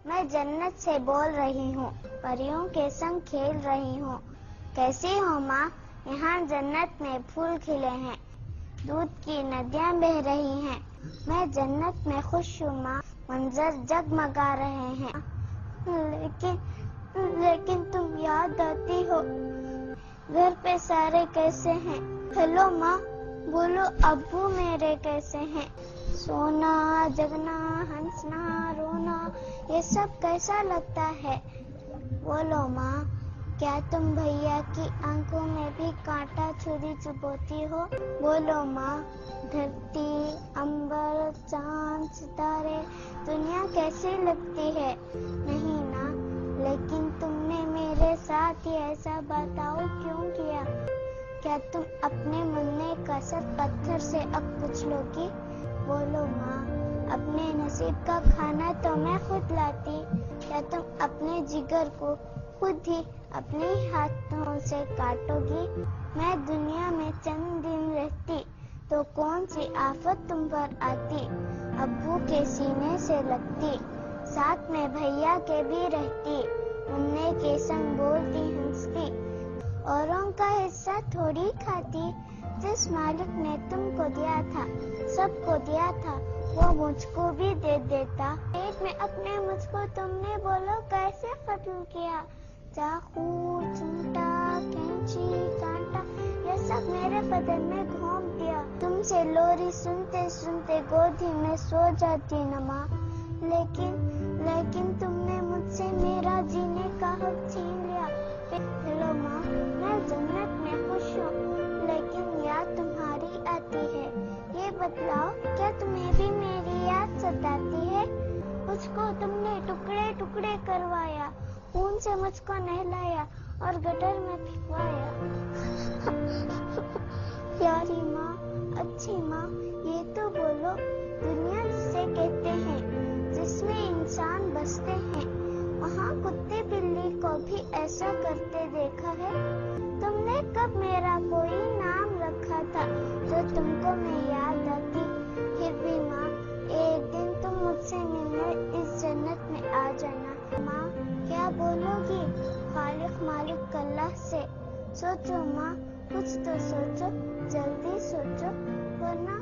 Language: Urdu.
میں جنت سے بول رہی ہوں، پریوں کے سنگ کھیل رہی ہوں۔ کیسی ہو ماں؟ یہاں جنت میں پھول کھلے ہیں، دودھ کی ندیاں بہ رہی ہیں۔ میں جنت میں خوش ہوں ماں، منظر جگمگا رہے ہیں۔ لیکن تم یاد آتی ہو، گھر پہ سارے کیسے ہیں؟ ہیلو ماں، بولو ابو میرے کیسے ہیں؟ سونا، جگنا، ہنسنا، رونا، یہ سب کیسا لگتا ہے؟ بولو ماں، کیا تم بھیا کی آنکھوں میں بھی کانٹا چھری چبھوتی ہو؟ بولو ماں، دھرتی، عنبر، چاند، ستارے، دنیا کیسی لگتی ہے؟ نہیں نا، لیکن تم نے میرے ساتھ ہی ایسا برتاؤ کیوں کیا؟ کیا تم اپنے مرنے کا سر پتھر سے اب پوچھ لو گی؟ بولو ماں، اپنے نصیب کا کھانا تو میں خود لاتی، کیا تم اپنے جگر کو خود ہی اپنے ہاتھوں سے کاٹو گی؟ میں دنیا میں چند دن رہتی تو کون سی آفت تم پر آتی، ابو کے سینے سے لگتی، ساتھ میں بھیا کے بھی رہتی، مرنے کے سنگ بولتی ہنستی، اوروں کا حصہ تھوڑی کھاتی۔ جس مالک نے تم کو دیا تھا، سب کو دیا تھا، وہ مجھ کو بھی دے دیتا۔ پیٹ میں اپنے مجھ کو تم نے بولو کیسے قتل کیا؟ چاقو، چمٹا، کینچی، کانٹا، یہ سب میرے بدن میں گھونپ دیا۔ تم سے لوری سنتے سنتے گودی میں سو جاتی نا ماں، لیکن تم نے مجھ سے میرا جینے کا حق چھین لیا۔ ہیلو ماں، میں جنت میں خوش ہوں، لیکن یاد تمہاری آتی ہے۔ یہ بتلاؤ، کیا تمہیں بھی میری یاد ستاتی ہے؟ مجھ کو تم نے ٹکڑے ٹکڑے کروایا، خون سے مجھ کو نہلایا اور گٹر میں پھینکوایا۔ پیاری ماں، اچھی ماں، یہ تو بولو، دنیا جسے کہتے ہیں، جس میں انسان بستے ہیں، وہاں کتے بلی کو بھی ایسا کرتے دیکھا ہے؟ تم نے کب میرا کوئی نام رکھا تھا جو تم کو میں یاد آتی؟ پھر بھی ماں، ایک دن تم مجھ سے ملنے اس جنت میں آ جانا۔ ماں، کیا بولو گی خالق مالک اللہ سے؟ سوچو ماں، کچھ تو سوچو، جلدی سوچو، ورنہ